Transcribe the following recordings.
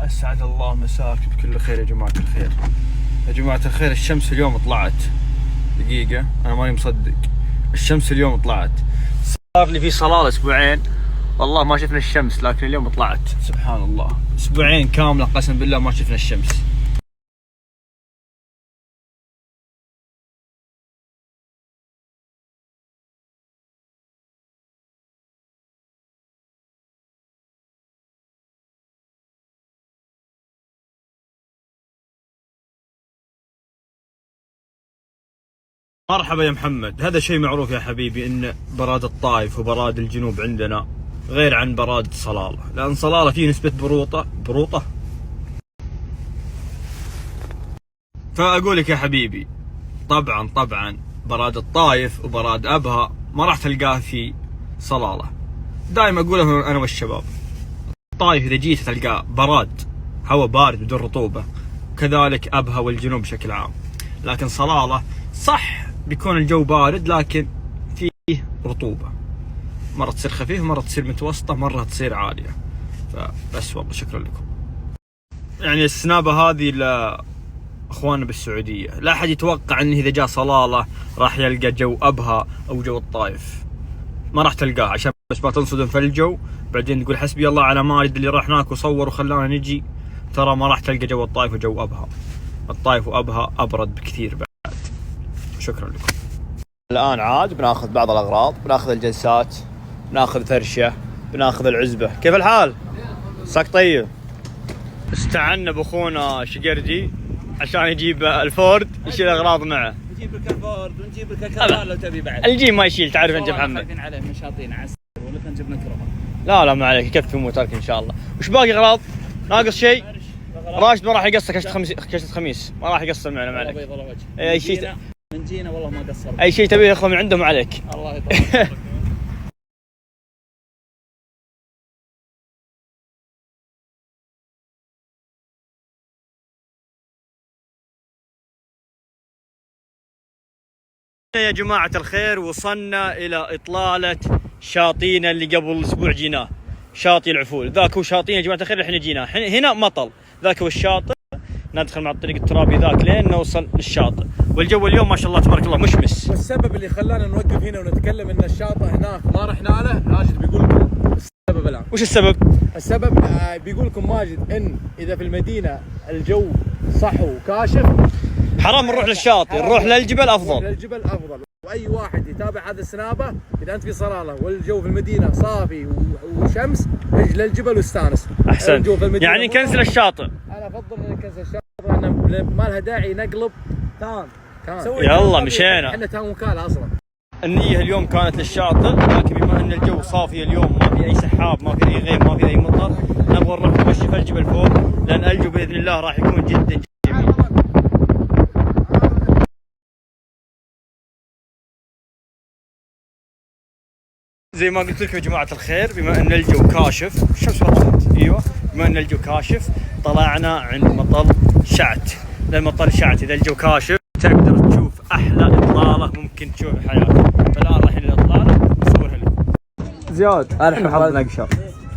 أسعد الله مساك بكل خير يا جماعة الخير. يا جماعة الخير، الشمس اليوم طلعت. دقيقة، أنا ماني مصدق، الشمس اليوم طلعت. صار لي في صلالة أسبوعين والله ما شفنا الشمس، لكن اليوم طلعت. سبحان الله، أسبوعين كاملة قسم بالله ما شفنا الشمس. مرحبا يا محمد. هذا شيء معروف يا حبيبي ان براد الطائف وبراد الجنوب عندنا غير عن براد صلالة، لان صلالة فيه نسبة بروطة. فاقول لك يا حبيبي، طبعا براد الطائف وبراد ابها ما راح تلقاه في صلالة. دائما اقولها انا والشباب، الطائف اذا جيت تلقاه براد، هواء بارد بدون رطوبة، كذلك ابها والجنوب بشكل عام. لكن صلالة صح بيكون الجو بارد لكن فيه رطوبة، مرة تصير خفيفة، مرة تصير متوسطة، مرة تصير عالية. فبس والله شكرا لكم. يعني السنابة هذه لأخواننا بالسعودية، لا أحد يتوقع أنه إذا جاء صلالة راح يلقى جو أبها أو جو الطائف. ما راح تلقاه، عشان بس ما تنصدم في الجو بعدين تقول حسبي الله على مالد اللي راح هناك وصور وخلانا نجي. ترى ما راح تلقى جو الطائف وجو أبها. الطائف وأبها أبرد بكثير بعد. شكرا لكم. الآن عاد بناخذ بعض الأغراض، بناخذ الجلسات، بناخذ فرشة، بناخذ العزبة. كيف الحال؟ ساك طيب. استعنا بأخونا شقردي عشان يجيب الفورد يشيل أغراض معه. نجيب لك الفورد ونجيب لك الكرار لو تبي بعد. الجيم ما يشيل، تعرف أنت محمد. خارقين عليه مشاطين عسل ولك نجيب لك كرار. لا ما عليك، يكفي موترك إن شاء الله. وش باقي أغراض؟ ناقص شيء؟ راشد ما راح يقصر كشة خميس، ما راح يقصر معنا، ما عليك. أي شيء من جينا والله ما قصر. أي شيء تبيه ياخذ من عندهم عليك. الله يطول. يا جماعة الخير، وصلنا إلى إطلالة شاطينا اللي قبل أسبوع جيناه، شاطئ العفول. ذاك هو شاطئ يا جماعة الخير اللي احنا جيناه. هنا مطل، ذاك هو الشاطئ. ندخل مع الطريق الترابي ذاك لين نوصل للشاطئ. والجو اليوم ما شاء الله تبارك الله مشمس. والسبب اللي خلانا نوقف هنا ونتكلم ان الشاطئ هناك ما رحنا له، ماجد بيقول لكم السبب الان. وش السبب؟ السبب بيقول لكم ماجد ان اذا في المدينة الجو صحو وكاشف حرام نروح للشاطئ، نروح للجبل افضل. للجبل افضل. واي واحد يتابع هذا السنابه، اذا انت في صلاله والجو في المدينه صافي وشمس، اجي للجبل واستانس. احسن، يعني نكنسل الشاطئ. انا افضل ان نكنسل الشاطئ لان ما لها داعي نقلب تان. يلا مشينا. احنا تان وكاله اصلا. النية اليوم كانت للشاطئ، لكن بما ان الجو صافي اليوم، ما في اي سحاب، ما في اي غيم، ما في اي مطر، نبغى نروح نمشي في الجبل فوق، لان الجو باذن الله راح يكون جدا جميل. زي ما قلت لكم يا جماعة الخير، بما ان الجو كاشف، الشمس ما طلعت، ايوه، بما ان الجو كاشف طلعنا عند مطل شعت. لان مطل شعت اذا الجو كاشف تقدر تشوف احلى اطلالة ممكن تشوف في حياتك. فالان رايحين الاطلالة نصورها لكم. زياد، احنا حظنا قشر.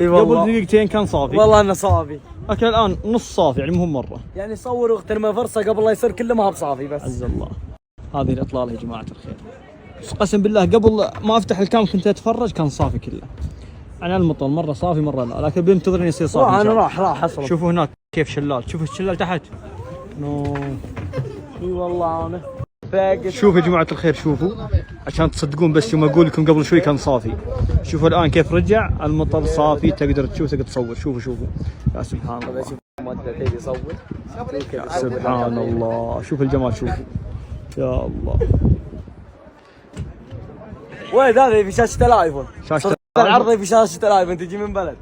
اي والله قبل دقيقتين كان صافي. والله انه صافي. لكن الان نص صافي، يعني مو مرة. يعني صور واغتنم فرصة قبل لا يصير كله ما هو بصافي بس. عز الله. هذه الاطلالة يا جماعة الخير. قسم بالله قبل ما افتح الكام كنت اتفرج كان صافي كله. انا المطل مرة صافي مرة لا، لكن بنتظر يصير صافي. انا راح اصلا. شوفوا هناك كيف شلال، شوفوا الشلال تحت. نو. اي والله انا. شوفوا يا جماعة الخير، شوفوا عشان تصدقون، بس يوم اقول لكم قبل شوي كان صافي. شوفوا الان كيف رجع المطر صافي، تقدر تشوف، تقدر تصور. شوفوا يا سبحان الله. سبحان الله، شوف الجمال، شوفوا يا الله. وين هذا في شاشة الايفون؟ شاشة العرض في شاشة الايفون تجي من بلد.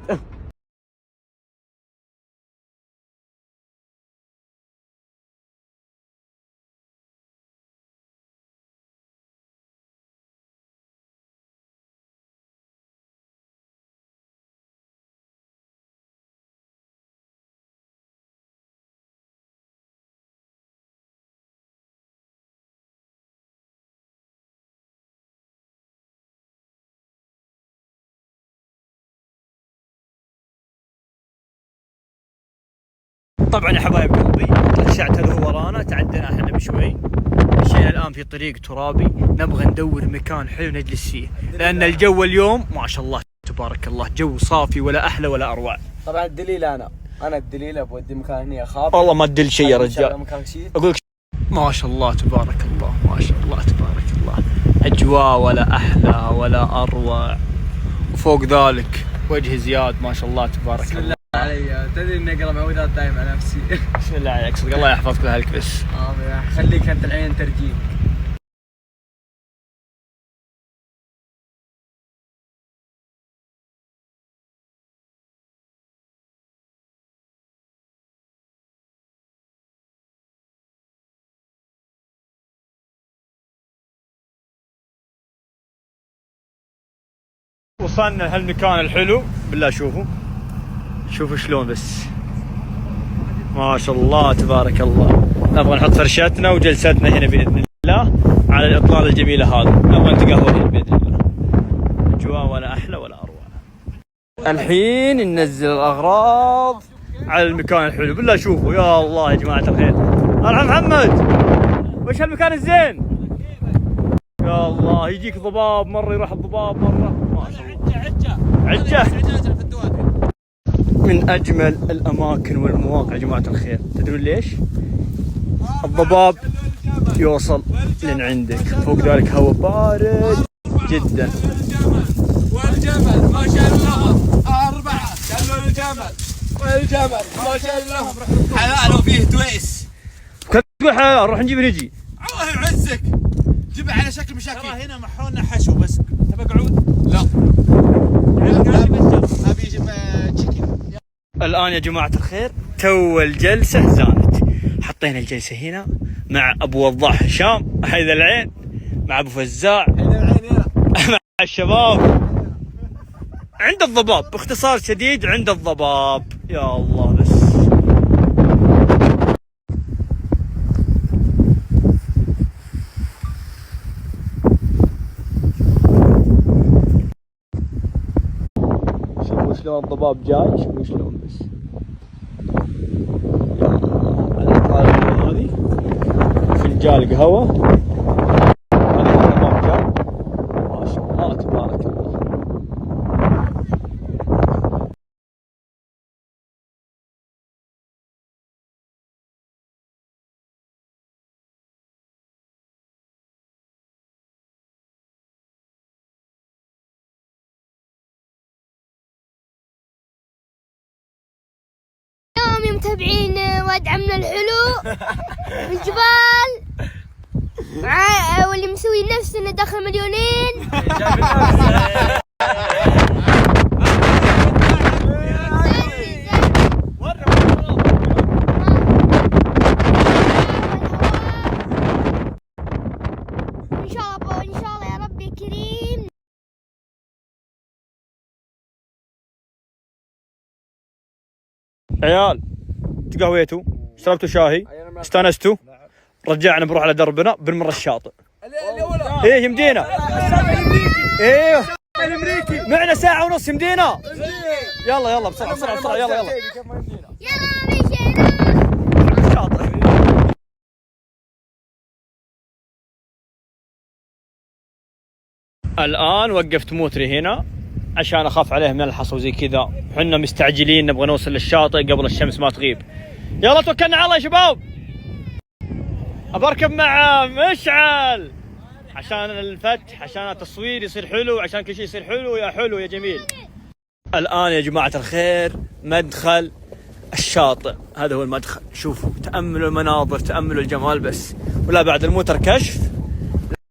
طبعا يا حبايب قلبي رجعت هذا ورانا، تعدينا احنا بشوي، مشينا الان في طريق ترابي، نبغى ندور مكان حلو نجلس فيه، لان الجو اليوم ما شاء الله تبارك الله جو صافي ولا احلى ولا اروع. طبعا الدليل انا الدليل بودي مكان هنا اخاف والله ما تدل شيء يا رجال، مكان شيء. اقول لك ما شاء الله تبارك الله، ما شاء الله تبارك الله، اجواء ولا احلى ولا اروع، وفوق ذلك وجه زياد ما شاء الله تبارك الله. علي تدري اني اقرا معوذات دائما على نفسي. بسم الله عليك صدق، الله يحفظك لاهلك بس. امين. خليك انت الحين ترجيم. وصلنا لهالمكان الحلو بالله، شوفوا شلون بس، ما شاء الله تبارك الله. نبغى نحط فرشتنا وجلستنا هنا باذن الله على الاطلال الجميله هذه، نبغى نتقهوى هنا باذن الله، اجواء ولا احلى ولا اروع. الحين ننزل الاغراض على المكان الحلو بالله، شوفوا يا الله يا جماعه الخير. مرحبا محمد، وش هالمكان الزين؟ يا الله يجيك ضباب مره، يروح الضباب مره، ما شاء الله. عجة في الدوادي. من اجمل الاماكن والمواقع يا جماعه الخير، تدرون ليش؟ الضباب يوصل لين عندك، فوق ذلك هواء بارد جدا. والجمل ما شاء الله 4 شلوا الجمل، والجمل ما شاء الله حلال وفيه تويس. كم تقول حلال؟ نروح نجيب نجي. الله يعزك، جيبه على شكل مشاكل. ترى هنا محونا حشو بس، تبى قعود؟ لا ابي تشيكن. الان يا جماعه الخير تو الجلسه زانت، حطينا الجلسه هنا مع ابو وضاح هشام حيدر العين، مع ابو فزاع مع الشباب عند الضباب، باختصار شديد عند الضباب. يا الله بس شوفوا شلون الضباب جاي، شوفوا شلون بس. يا الله على الطاولة هذه فنجان قهوة، هذا الضباب جاي ما شاء الله تبارك الله. يوم متابعين واد عمنا الحلو في الجبال، واللي مسوي نفسه انه داخل مليونين. ان شاء الله يا رب يا كريم. عيال تقهويتوا، شربتوا شاهي، استانستوا، رجعنا بنروح على دربنا بنمر الشاطئ. ايه يمدينا، ايه معنا ساعة ونص يمدينا. يلا بسرعة يلا مشينا. الشاطئ. الآن وقفت موتري هنا عشان أخاف عليه من الحصى وزي كذا، حنا مستعجلين نبغى نوصل للشاطئ قبل الشمس ما تغيب. يلا توكلنا على الله يا شباب. أبركب مع مشعل عشان الفتح، عشان التصوير يصير حلو، عشان كل شيء يصير حلو يا حلو يا جميل. الآن يا جماعة الخير مدخل الشاطئ، هذا هو المدخل، شوفوا تأملوا المناظر، تأملوا الجمال بس، ولا بعد الموتر كشف،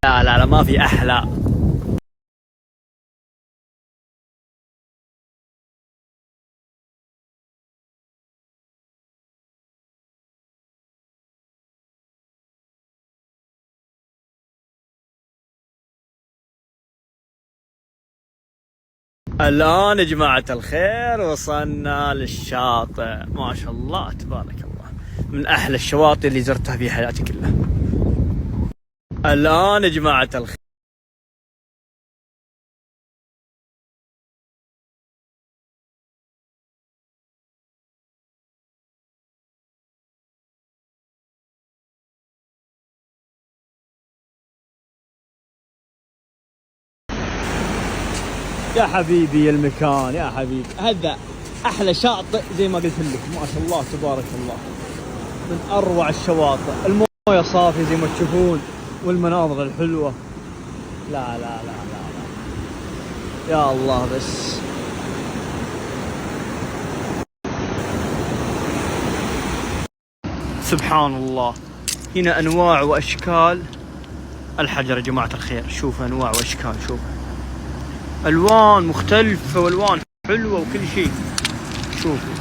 لا ما في أحلى. الآن يا جماعة الخير وصلنا للشاطئ، ما شاء الله تبارك الله، من أحلى الشواطئ اللي زرتها في حياتي كلها. الآن يا جماعة الخير يا حبيبي يا المكان يا حبيبي، هذا احلى شاطئ زي ما قلت لك، ما شاء الله تبارك الله، من اروع الشواطئ، المويه صافيه زي ما تشوفون والمناظر الحلوه. لا لا لا لا, لا. يا الله بس. سبحان الله، هنا انواع واشكال الحجر يا جماعه الخير، شوفوا انواع واشكال، شوفوا الوان مختلفه والوان حلوه وكل شيء، شوفوا.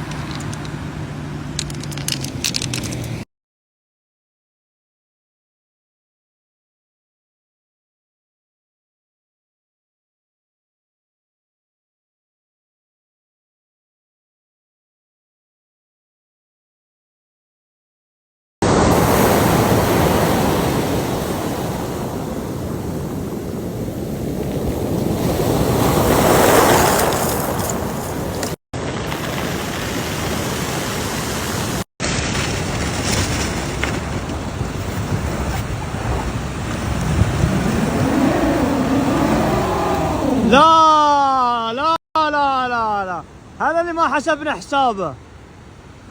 لا لا لا لا لا، هذا اللي ما حسبنا حسابه،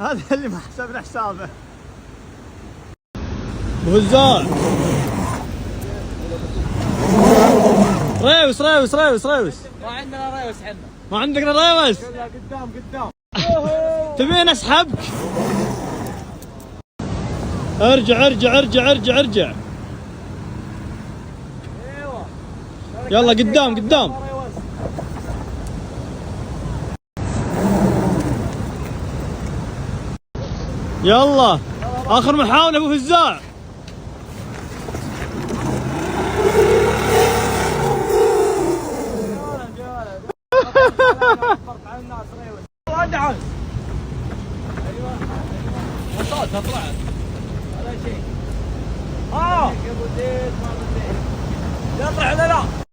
هذا اللي ما حسبنا حسابه. بهزار ريوس ريوس ريوس ريوس، ما عندنا ريوس حنا. ما عندنا ريوس؟ لا قدام قدام. تبين اسحبك؟ ارجع ارجع ارجع ارجع ارجع. ايوه يلا قدام قدام. يلا اخر محاولة ابو فزاع. ادعم. ايوه وصلت طلعت ولا شيء. يا ابو زيد ما بديت. يطلع ولا لا؟